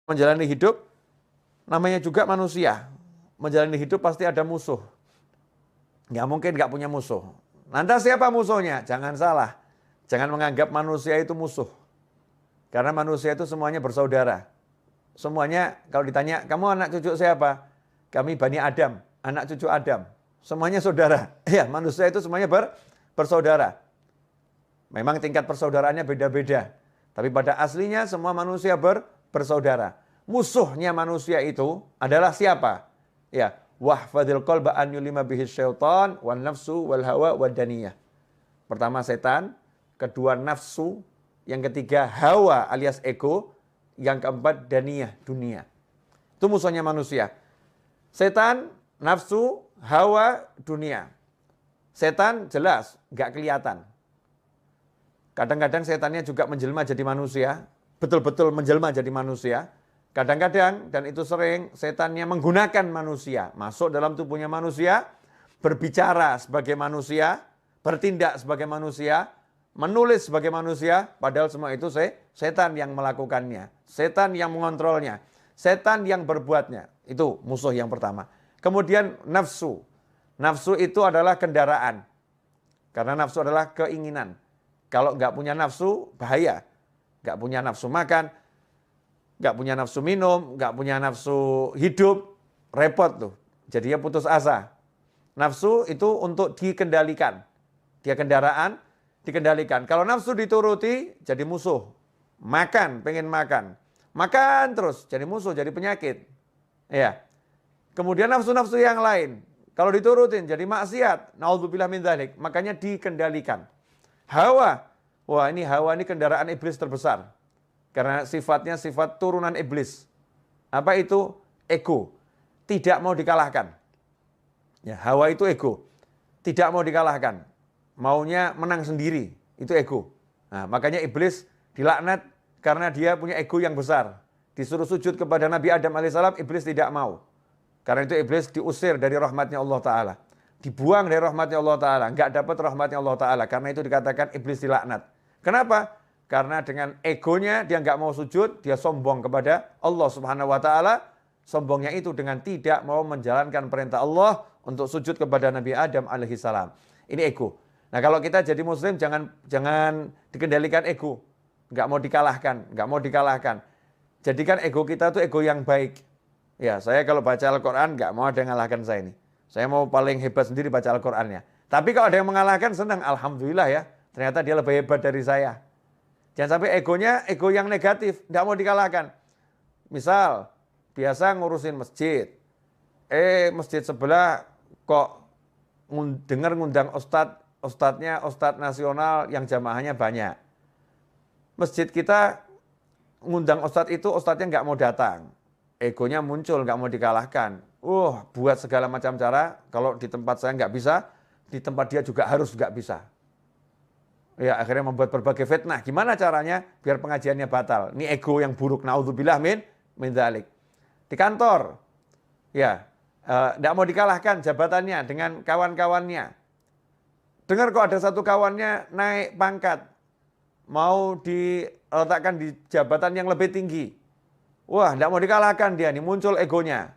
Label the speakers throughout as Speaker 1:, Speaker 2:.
Speaker 1: menjalani hidup, namanya juga manusia. Menjalani hidup pasti ada musuh. Nggak mungkin nggak punya musuh. Lantas siapa musuhnya? Jangan salah. Jangan menganggap manusia itu musuh. Karena manusia itu semuanya bersaudara. Semuanya kalau ditanya, kamu anak cucu siapa? Kami Bani Adam, anak cucu Adam. Semuanya saudara. Ya, manusia itu semuanya bersaudara. Memang tingkat persaudaraannya beda-beda. Tapi pada aslinya semua manusia bersaudara. Musuhnya manusia itu adalah siapa? Ya, wahfadil qalba an yulima bihi syaitan wan nafsu wal hawa wad daniyah. Pertama setan, kedua nafsu, yang ketiga hawa alias ego, yang keempat daniyah, dunia. Itu musuhnya manusia. Setan, nafsu, hawa, dunia. Setan jelas nggak kelihatan. Kadang-kadang setannya juga menjelma jadi manusia, betul-betul menjelma jadi manusia. Kadang-kadang, dan itu sering, setannya menggunakan manusia, masuk dalam tubuhnya manusia, berbicara sebagai manusia, bertindak sebagai manusia, menulis sebagai manusia, padahal semua itu setan yang melakukannya, setan yang mengontrolnya, setan yang berbuatnya. Itu musuh yang pertama. Kemudian nafsu. Nafsu itu adalah kendaraan. Karena nafsu adalah keinginan. Kalau nggak punya nafsu, bahaya. Nggak punya nafsu makan, nggak punya nafsu minum, nggak punya nafsu hidup, repot tuh. Jadinya putus asa. Nafsu itu untuk dikendalikan. Dia kendaraan, dikendalikan. Kalau nafsu dituruti, jadi musuh. Makan, pengen makan. Makan terus, jadi musuh, jadi penyakit. Ya. Kemudian nafsu-nafsu yang lain. Kalau diturutin, jadi maksiat. Naudzubillah min dzalik. Makanya dikendalikan. Hawa. Wah, ini hawa ini kendaraan iblis terbesar. Karena sifatnya sifat turunan iblis. Apa itu? Ego. Tidak mau dikalahkan. Ya, hawa itu ego. Tidak mau dikalahkan. Maunya menang sendiri. Itu ego. Nah, makanya iblis dilaknat karena dia punya ego yang besar. Disuruh sujud kepada Nabi Adam alaihissalam, iblis tidak mau. Karena itu iblis diusir dari rahmatnya Allah Ta'ala. Dibuang dari rahmatnya Allah Ta'ala. Nggak dapat rahmatnya Allah Ta'ala. Karena itu dikatakan iblis dilaknat. Kenapa? Karena dengan egonya dia nggak mau sujud, dia sombong kepada Allah Subhanahu Wa Ta'ala. Sombongnya itu dengan tidak mau menjalankan perintah Allah untuk sujud kepada Nabi Adam alaihissalam. Ini ego. Nah, kalau kita jadi muslim jangan dikendalikan ego. Nggak mau dikalahkan, nggak mau dikalahkan. Jadikan ego kita tuh ego yang baik. Ya, saya kalau baca Al-Quran nggak mau ada yang mengalahkan saya ini. Saya mau paling hebat sendiri baca Al-Qurannya. Tapi kalau ada yang mengalahkan, senang. Alhamdulillah ya. Ternyata dia lebih hebat dari saya. Jangan sampai egonya ego yang negatif. Nggak mau dikalahkan. Misal, biasa ngurusin masjid. Masjid sebelah kok dengar ngundang ustadznya ustadz nasional yang jamaahnya banyak. Masjid kita ngundang ustadz itu, ustadznya nggak mau datang. Egonya muncul, nggak mau dikalahkan. Buat segala macam cara, kalau di tempat saya nggak bisa, di tempat dia juga harus nggak bisa. Ya, akhirnya membuat berbagai fitnah. Gimana caranya biar pengajiannya batal? Ini ego yang buruk. Naudzubillah min dzalik. Di kantor, ya, nggak mau dikalahkan jabatannya dengan kawan-kawannya. Dengar kok ada satu kawannya naik pangkat, mau diletakkan di jabatan yang lebih tinggi. Wah, nggak mau dikalahkan dia, nih muncul egonya.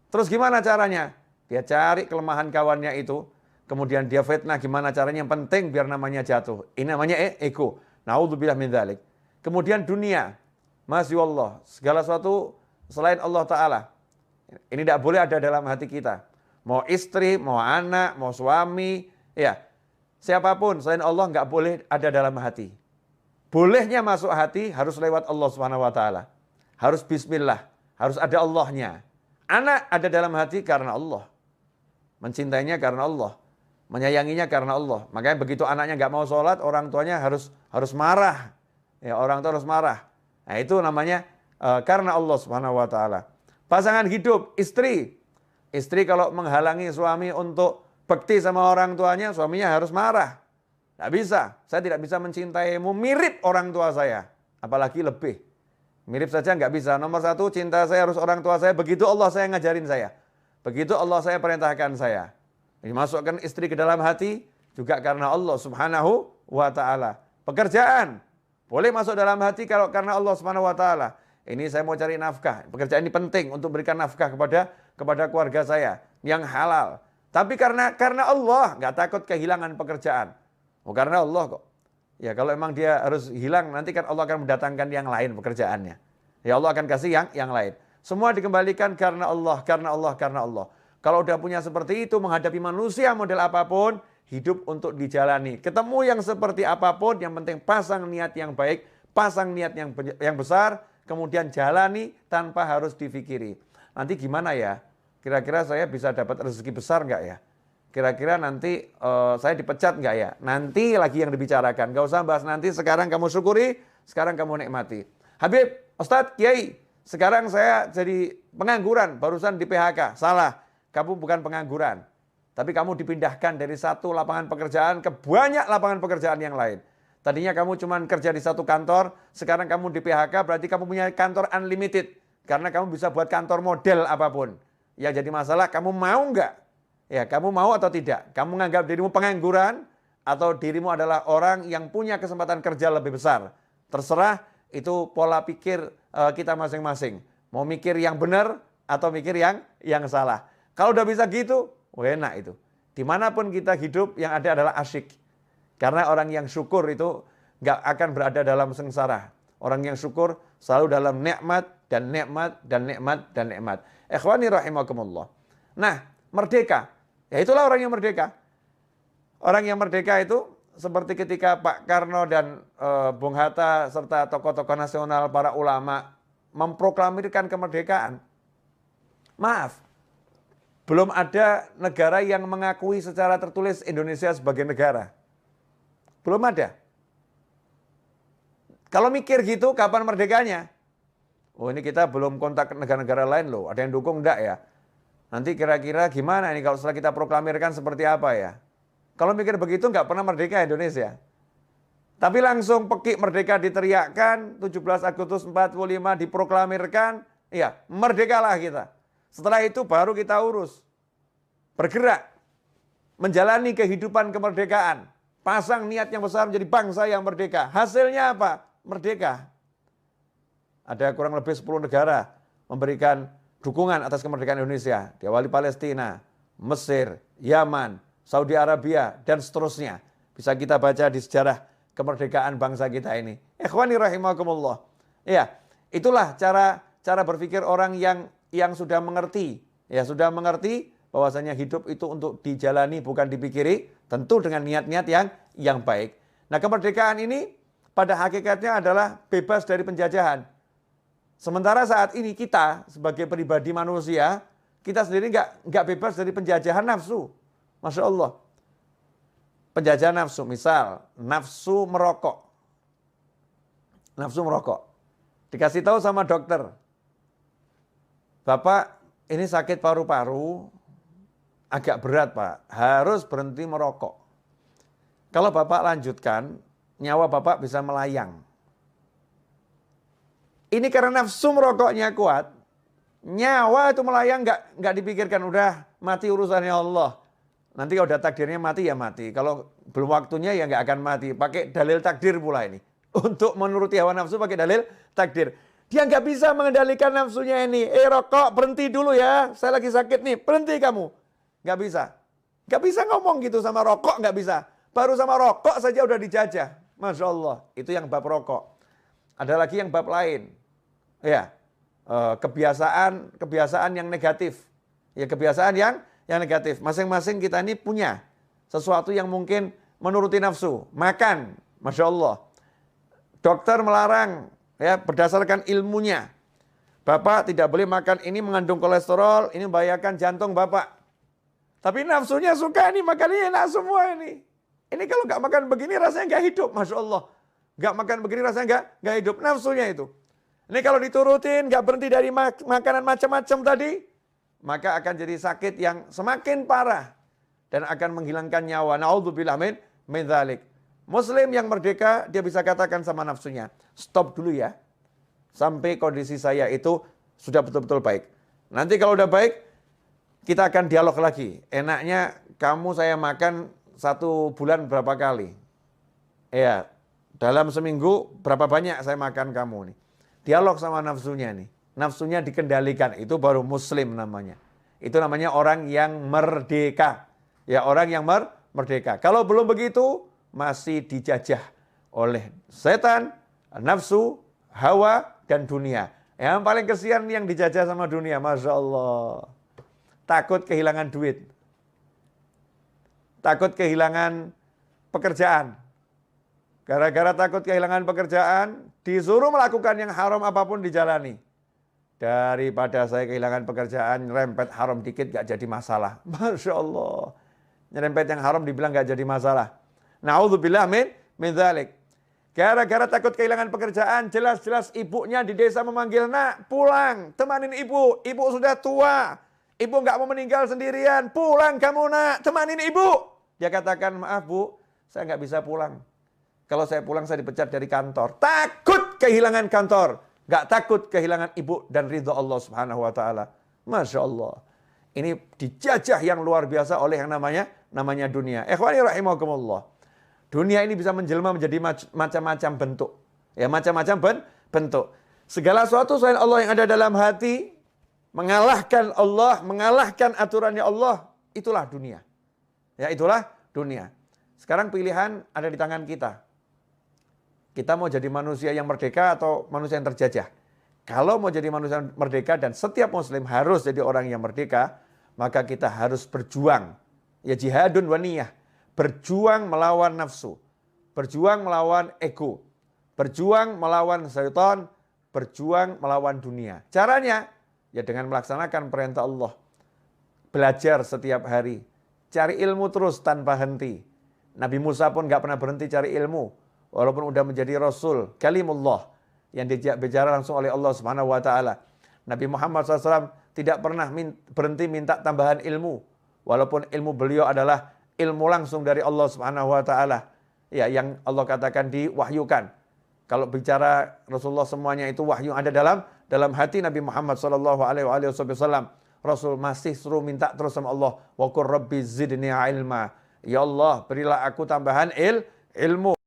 Speaker 1: Terus gimana caranya? Dia cari kelemahan kawannya itu, kemudian dia fitnah gimana caranya, yang penting biar namanya jatuh. Ini namanya ego. Naudzubillah min dzalik. Kemudian dunia. Masya Allah, segala sesuatu selain Allah Ta'ala. Ini tidak boleh ada dalam hati kita. Mau istri, mau anak, mau suami, ya. Siapapun selain Allah nggak boleh ada dalam hati. Bolehnya masuk hati harus lewat Allah Subhanahu Wa Ta'ala. Harus bismillah, harus ada Allahnya. Anak ada dalam hati karena Allah. Mencintainya karena Allah. Menyayanginya karena Allah. Makanya begitu anaknya nggak mau sholat, orang tuanya harus marah. Ya, orang tua harus marah. Nah, itu namanya karena Allah Subhanahu Wa Ta'ala. Pasangan hidup, istri. Istri kalau menghalangi suami untuk bakti sama orang tuanya, suaminya harus marah. Nggak bisa. Saya tidak bisa mencintaimu mirip orang tua saya. Apalagi lebih. Mirip saja nggak bisa. Nomor satu, cinta saya harus orang tua saya. Begitu Allah saya ngajarin saya. Begitu Allah saya perintahkan saya. Dimasukkan istri ke dalam hati juga karena Allah Subhanahu Wa Ta'ala. Pekerjaan boleh masuk dalam hati kalau karena Allah Subhanahu Wa Ta'ala. Ini saya mau cari nafkah. Pekerjaan ini penting untuk berikan nafkah kepada keluarga saya yang halal. Tapi karena Allah nggak takut kehilangan pekerjaan. Oh, karena Allah kok. Ya kalau emang dia harus hilang, nanti kan Allah akan mendatangkan yang lain pekerjaannya. Ya Allah akan kasih yang lain. Semua dikembalikan karena Allah, karena Allah, karena Allah. Kalau udah punya seperti itu, menghadapi manusia model apapun, hidup untuk dijalani. Ketemu yang seperti apapun, yang penting pasang niat yang baik, pasang niat yang besar, kemudian jalani tanpa harus difikiri. Nanti gimana ya? Kira-kira saya bisa dapat rezeki besar nggak ya? Kira-kira nanti saya dipecat nggak ya? Nanti lagi yang dibicarakan. Nggak usah bahas nanti, sekarang kamu syukuri, sekarang kamu nikmati. Habib, Ustadz, Kiai, sekarang saya jadi pengangguran, barusan di PHK. Salah, kamu bukan pengangguran. Tapi kamu dipindahkan dari satu lapangan pekerjaan ke banyak lapangan pekerjaan yang lain. Tadinya kamu cuma kerja di satu kantor, sekarang kamu di PHK, berarti kamu punya kantor unlimited. Karena kamu bisa buat kantor model apapun. Yang jadi masalah, kamu mau nggak? Ya, kamu mau atau tidak? Kamu menganggap dirimu pengangguran atau dirimu adalah orang yang punya kesempatan kerja lebih besar? Terserah, itu pola pikir kita masing-masing. Mau mikir yang benar atau mikir yang salah. Kalau udah bisa gitu, enak itu. Dimanapun kita hidup, yang ada adalah asyik. Karena orang yang syukur itu nggak akan berada dalam sengsara. Orang yang syukur selalu dalam nikmat dan nikmat dan nikmat dan nikmat. Ikhwani rahimakumullah. Nah, merdeka. Ya itulah orang yang merdeka. Orang yang merdeka itu seperti ketika Pak Karno dan Bung Hatta serta tokoh-tokoh nasional, para ulama memproklamirkan kemerdekaan. Maaf, belum ada negara yang mengakui secara tertulis Indonesia sebagai negara. Belum ada. Kalau mikir gitu, kapan merdekanya? Oh, ini kita belum kontak negara-negara lain loh. Ada yang dukung enggak ya? Nanti kira-kira gimana ini kalau setelah kita proklamirkan seperti apa ya? Kalau mikir begitu nggak pernah merdeka Indonesia. Tapi langsung pekik merdeka diteriakkan, 17 Agustus 45 diproklamirkan, ya merdekalah kita. Setelah itu baru kita urus. Bergerak, menjalani kehidupan kemerdekaan. Pasang niat yang besar menjadi bangsa yang merdeka. Hasilnya apa? Merdeka. Ada kurang lebih 10 negara memberikan dukungan atas kemerdekaan Indonesia. Diawali Palestina, Mesir, Yaman, Saudi Arabia, dan seterusnya. Bisa kita baca di sejarah kemerdekaan bangsa kita ini. Ikhwani rahimakumullah. Ya, itulah cara berpikir orang yang sudah mengerti. Ya, sudah mengerti bahwasanya hidup itu untuk dijalani bukan dipikiri, tentu dengan niat-niat yang baik. Nah, kemerdekaan ini pada hakikatnya adalah bebas dari penjajahan. Sementara saat ini kita sebagai pribadi manusia, kita sendiri nggak bebas dari penjajahan nafsu. Masya Allah. Penjajahan nafsu, misal nafsu merokok. Nafsu merokok. Dikasih tahu sama dokter, Bapak ini sakit paru-paru, agak berat Pak, harus berhenti merokok. Kalau Bapak lanjutkan, nyawa Bapak bisa melayang. Ini karena nafsu merokoknya kuat, nyawa itu melayang nggak dipikirkan, udah mati urusannya Allah. Nanti kalau udah takdirnya mati ya mati, kalau belum waktunya ya nggak akan mati. Pakai dalil takdir pula ini. Untuk menuruti hawa nafsu pakai dalil takdir. Dia nggak bisa mengendalikan nafsunya ini. Rokok berhenti dulu ya, saya lagi sakit nih, berhenti kamu. Nggak bisa. Nggak bisa ngomong gitu sama rokok, nggak bisa. Baru sama rokok saja udah dijajah. Masya Allah, itu yang bab rokok. Ada lagi yang bab lain. Ya, kebiasaan yang negatif. Ya, kebiasaan yang negatif. Masing-masing kita ini punya sesuatu yang mungkin menuruti nafsu. Makan, Masya Allah. Dokter melarang, ya berdasarkan ilmunya. Bapak tidak boleh makan ini, mengandung kolesterol, ini membahayakan jantung Bapak. Tapi nafsunya suka ini, makannya enak semua ini. Ini kalau nggak makan begini rasanya nggak hidup, Masya Allah. Nggak makan begini rasanya nggak hidup, nafsunya itu. Ini kalau diturutin, nggak berhenti dari makanan macam-macam tadi, maka akan jadi sakit yang semakin parah dan akan menghilangkan nyawa. Na'udzubillah min dzalik. Muslim yang merdeka, dia bisa katakan sama nafsunya, stop dulu ya, sampai kondisi saya itu sudah betul-betul baik. Nanti kalau udah baik, kita akan dialog lagi. Enaknya kamu saya makan 1 bulan berapa kali? Ya, dalam seminggu berapa banyak saya makan kamu nih. dialog sama nafsunya nih. Nafsunya dikendalikan, itu baru muslim namanya. Itu namanya orang yang merdeka. Ya, orang yang merdeka. Kalau belum begitu, masih dijajah oleh setan, nafsu, hawa, dan dunia. Yang paling kesian yang dijajah sama dunia, Masya Allah. Takut kehilangan duit. Takut kehilangan pekerjaan. Gara-gara takut kehilangan pekerjaan, disuruh melakukan yang haram apapun dijalani. Daripada saya kehilangan pekerjaan, nyerempet haram dikit gak jadi masalah. Masya Allah. Nyerempet yang haram dibilang gak jadi masalah. Na'udzubillah min dzalik. Gara-gara takut kehilangan pekerjaan, jelas-jelas ibunya di desa memanggil, nak pulang, temanin ibu. Ibu sudah tua, ibu gak mau meninggal sendirian. Pulang kamu nak, temanin ibu. Dia katakan, maaf bu, saya gak bisa pulang. Kalau saya pulang saya dipecat dari kantor. Takut kehilangan kantor. Gak takut kehilangan ibu dan ridho Allah Subhanahu wa ta'ala. Masya Allah. Ini dijajah yang luar biasa oleh yang namanya dunia. Ikhwani rahimakumullah. Dunia ini bisa menjelma menjadi macam-macam bentuk. Ya, macam-macam bentuk. Segala sesuatu selain Allah yang ada dalam hati, mengalahkan Allah, mengalahkan aturannya Allah, itulah dunia. Ya, itulah dunia. Sekarang pilihan ada di tangan kita. Kita mau jadi manusia yang merdeka atau manusia yang terjajah. Kalau mau jadi manusia yang merdeka dan setiap muslim harus jadi orang yang merdeka, maka kita harus berjuang. Ya, jihadun wa niyah. Berjuang melawan nafsu. Berjuang melawan ego. Berjuang melawan syaitan. Berjuang melawan dunia. Caranya, ya dengan melaksanakan perintah Allah. Belajar setiap hari. Cari ilmu terus tanpa henti. Nabi Musa pun gak pernah berhenti cari ilmu. Walaupun udah menjadi Rasul, kalimullah. Yang dibicara langsung oleh Allah Subhanahu wa ta'ala. Nabi Muhammad SAW tidak pernah berhenti minta tambahan ilmu. Walaupun ilmu beliau adalah ilmu langsung dari Allah Subhanahu wa ta'ala. Ya, yang Allah katakan diwahyukan. Kalau bicara Rasulullah semuanya itu wahyu ada dalam hati Nabi Muhammad SAW. Rasul masih suruh minta terus sama Allah. Wa qur rabbi zidni ilma. Ya Allah, berilah aku tambahan ilmu.